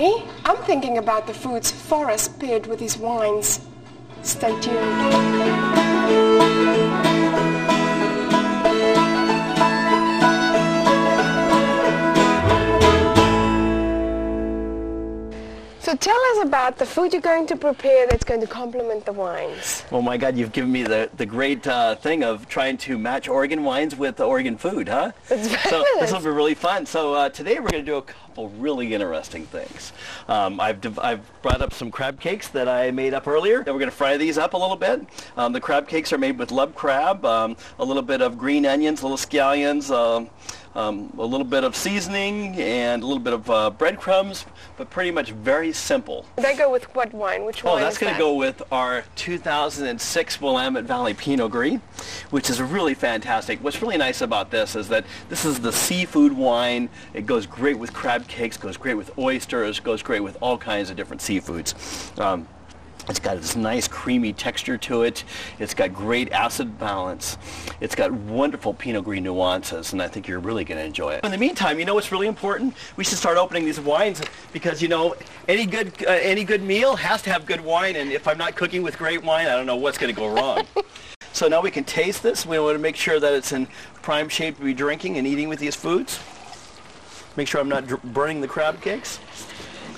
Me? I'm thinking about the food's forest paired with these wines. Stay tuned. So tell us about the food you're going to prepare that's going to complement the wines. Oh my God, you've given me the great thing of trying to match Oregon wines with Oregon food, huh? It's So this will be really fun. So today we're going to do a couple really interesting things. I've brought up some crab cakes that I made up earlier, and we're going to fry these up a little bit. The crab cakes are made with lub crab, a little bit of green onions, little scallions, a little bit of seasoning, and a little bit of breadcrumbs, but pretty much very simple. They go with what wine? Which wine? Oh, that's going to go with our 2006 Willamette Valley Pinot Gris, which is really fantastic. What's really nice about this is that this is the seafood wine. It goes great with crab cakes, goes great with oysters, goes great with all kinds of different seafoods. It's got this nice creamy texture to it. It's got great acid balance. It's got wonderful Pinot Gris nuances, and I think you're really going to enjoy it. In the meantime, you know what's really important? We should start opening these wines because, you know, any good meal has to have good wine, and if I'm not cooking with great wine, I don't know what's going to go wrong. So now we can taste this. We want to make sure that it's in prime shape to be drinking and eating with these foods. Make sure I'm not burning the crab cakes.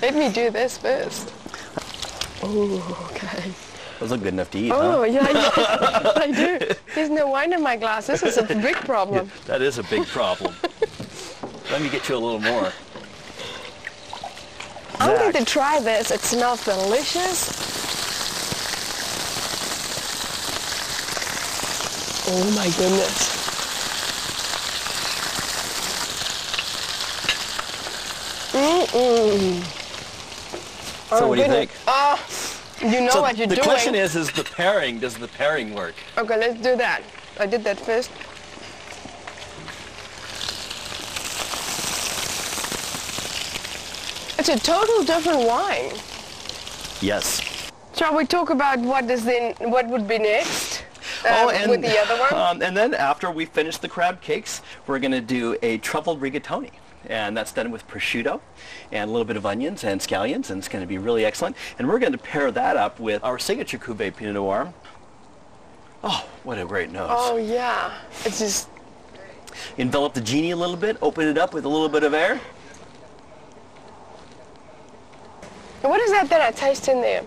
Let me do this first. Oh, okay. Those look good enough to eat, oh, huh? Yeah, I do. There's no wine in my glass. This is a big problem. Yeah, that is a big problem. Let me get you a little more. I'm going to try this. It smells delicious. Oh my goodness. Mm-mm. So what do you think? You know what you're doing. The question is the pairing, does the pairing work? Okay, let's do that. I did that first. It's a total different wine. Yes. Shall we talk about what would be next with the other one? And then after we finish the crab cakes, we're going to do a truffled rigatoni. And that's done with prosciutto and a little bit of onions and scallions, and it's going to be really excellent. And we're going to pair that up with our signature cuvee Pinot Noir. Oh, what a great nose. Oh, yeah. It's just... Envelop the genie a little bit, open it up with a little bit of air. What is that I taste in there?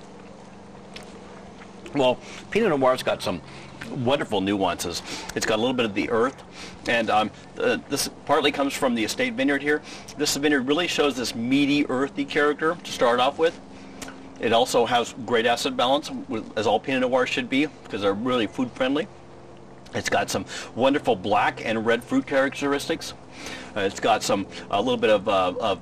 Well, Pinot Noir's got some wonderful nuances. It's got a little bit of the earth, and this partly comes from the estate vineyard here. This vineyard really shows this meaty, earthy character to start off with. It also has great acid balance, as all Pinot Noir should be, because they're really food friendly. It's got some wonderful black and red fruit characteristics. It's got a little bit of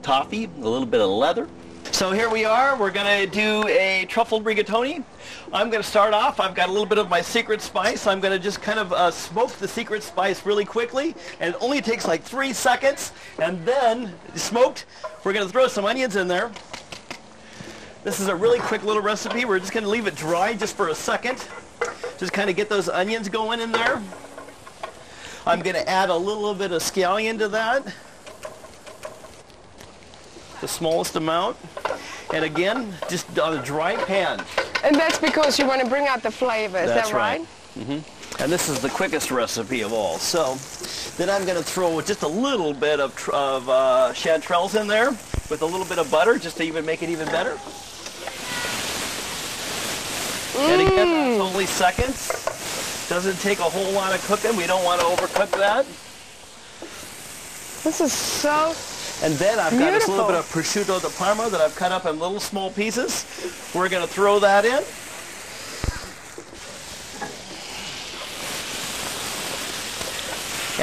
toffee, a little bit of leather. So here we are. We're going to do a truffled rigatoni. I'm going to start off. I've got a little bit of my secret spice. I'm going to just kind of smoke the secret spice really quickly, and it only takes like 3 seconds. And then, smoked, we're going to throw some onions in there. This is a really quick little recipe. We're just going to leave it dry just for a second. Just kind of get those onions going in there. I'm going to add a little bit of scallion to that. The smallest amount. And again, just on a dry pan. And that's because you want to bring out the flavor, is that right? Mm-hmm. And this is the quickest recipe of all. So then I'm going to throw just a little bit of chanterelles in there with a little bit of butter just to make it even better. And again, that's only seconds. Doesn't take a whole lot of cooking. We don't want to overcook that. This is so And then I've beautiful. got this little bit of prosciutto di Parma that I've cut up in little small pieces. We're going to throw that in.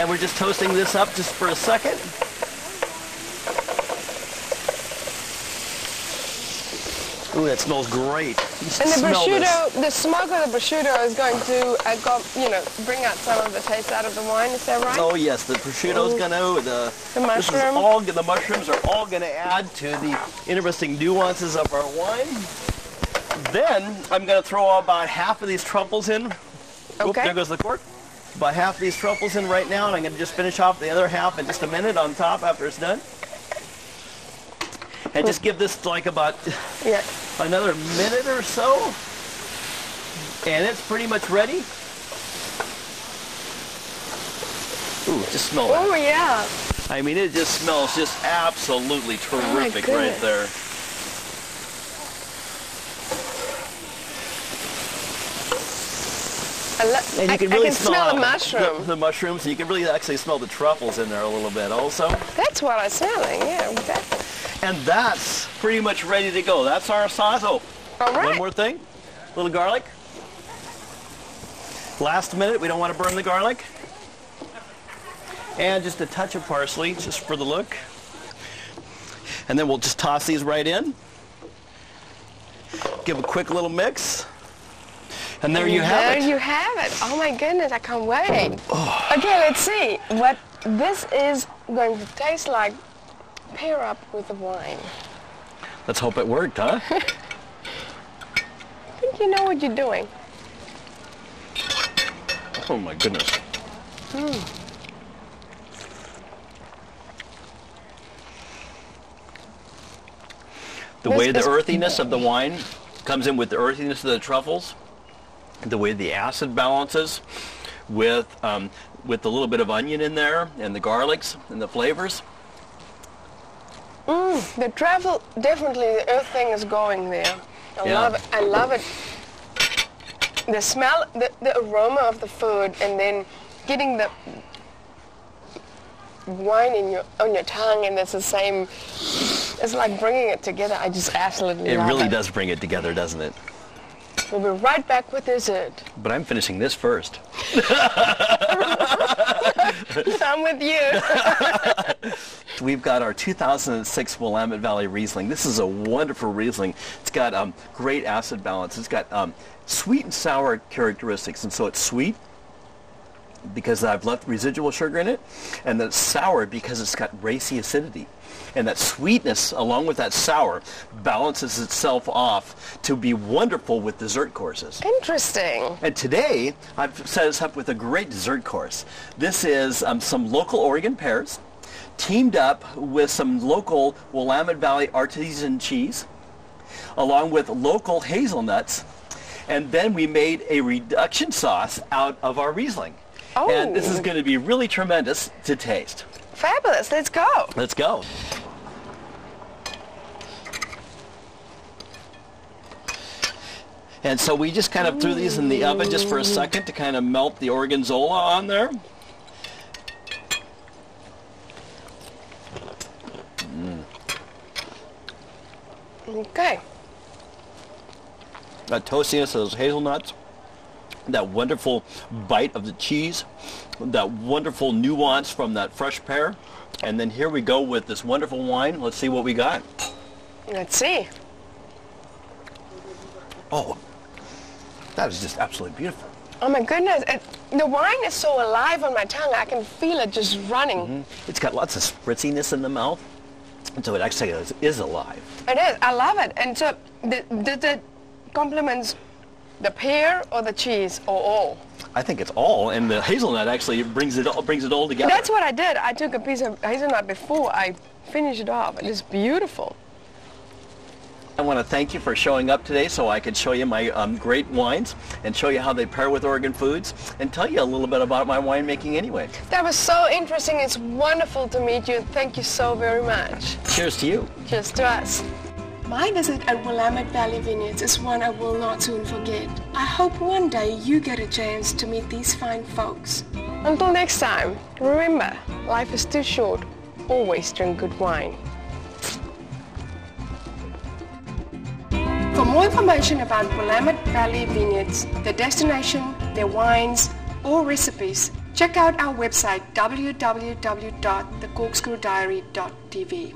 And we're just toasting this up just for a second. Ooh, that smells great. And the prosciutto, the smoke of the prosciutto is going to, bring out some of the taste out of the wine. Is that right? Oh yes, the prosciutto's going to. The mushroom. The mushrooms are all going to add to the interesting nuances of our wine. Then I'm going to throw about half of these truffles in. Okay. Oop, there goes the cork. About half of these truffles in right now, and I'm going to just finish off the other half in just a minute on top after it's done. And just give this like about Yeah. another minute or so. And it's pretty much ready. Ooh, just smell that. Oh, yeah. I mean, it just smells just absolutely terrific right goodness. there. And you can really I can smell the mushroom. The mushrooms, and you can really actually smell the truffles in there a little bit also. That's what I'm smelling, yeah. And that's pretty much ready to go. That's our sauce. Oh, All right. one more thing. A little garlic. Last minute, we don't want to burn the garlic. And just a touch of parsley, just for the look. And then we'll just toss these right in. Give a quick little mix. And there you have it. There you have it. Oh my goodness, I can't wait. Oh. Okay, let's see what this is going to taste like. Pair up with the wine. Let's hope it worked, huh? I think you know what you're doing. Oh my goodness. The way the earthiness of the wine comes in with the earthiness of the truffles, the way the acid balances with the little bit of onion in there and the garlics and the flavors. The truffle, definitely the earth thing is going there. I love it. I love it. The smell, the aroma of the food, and then getting the wine on your tongue, and it's the same. It's like bringing it together. I just absolutely love it. It really does bring it together, doesn't it? We'll be right back with dessert. But I'm finishing this first. I'm with you. We've got our 2006 Willamette Valley Riesling. This is a wonderful Riesling. It's got great acid balance. It's got sweet and sour characteristics, and so it's sweet because I've left residual sugar in it, and then it's sour because it's got racy acidity. And that sweetness, along with that sour, balances itself off to be wonderful with dessert courses. Interesting. And today, I've set us up with a great dessert course. This is some local Oregon pears, teamed up with some local Willamette Valley artisan cheese, along with local hazelnuts, and then we made a reduction sauce out of our Riesling. Oh. And this is going to be really tremendous to taste. Fabulous. Let's go. Let's go. And so we just kind of threw these in the oven just for a second to kind of melt the Gorgonzola on there. Okay. That toastiness of those hazelnuts, that wonderful bite of the cheese, that wonderful nuance from that fresh pear. And then here we go with this wonderful wine. Let's see what we got. Let's see. Oh, that is just absolutely beautiful. Oh my goodness. The wine is so alive on my tongue. I can feel it just running. It's got lots of spritziness in the mouth. And so it actually is alive. It is. I love it. And so the compliments the pear or the cheese or all? I think it's all, and the hazelnut actually brings it all together. That's what I did. I took a piece of hazelnut before I finished it off. It is beautiful. I want to thank you for showing up today so I could show you my great wines and show you how they pair with Oregon foods and tell you a little bit about my winemaking anyway. That was so interesting. It's wonderful to meet you. Thank you so very much. Cheers to you. Cheers to us. My visit at Willamette Valley Vineyards is one I will not soon forget. I hope one day you get a chance to meet these fine folks. Until next time, remember, life is too short. Always drink good wine. For more information about Willamette Valley Vineyards, their destination, their wines, or recipes, check out our website www.thecorkscrewdiary.tv.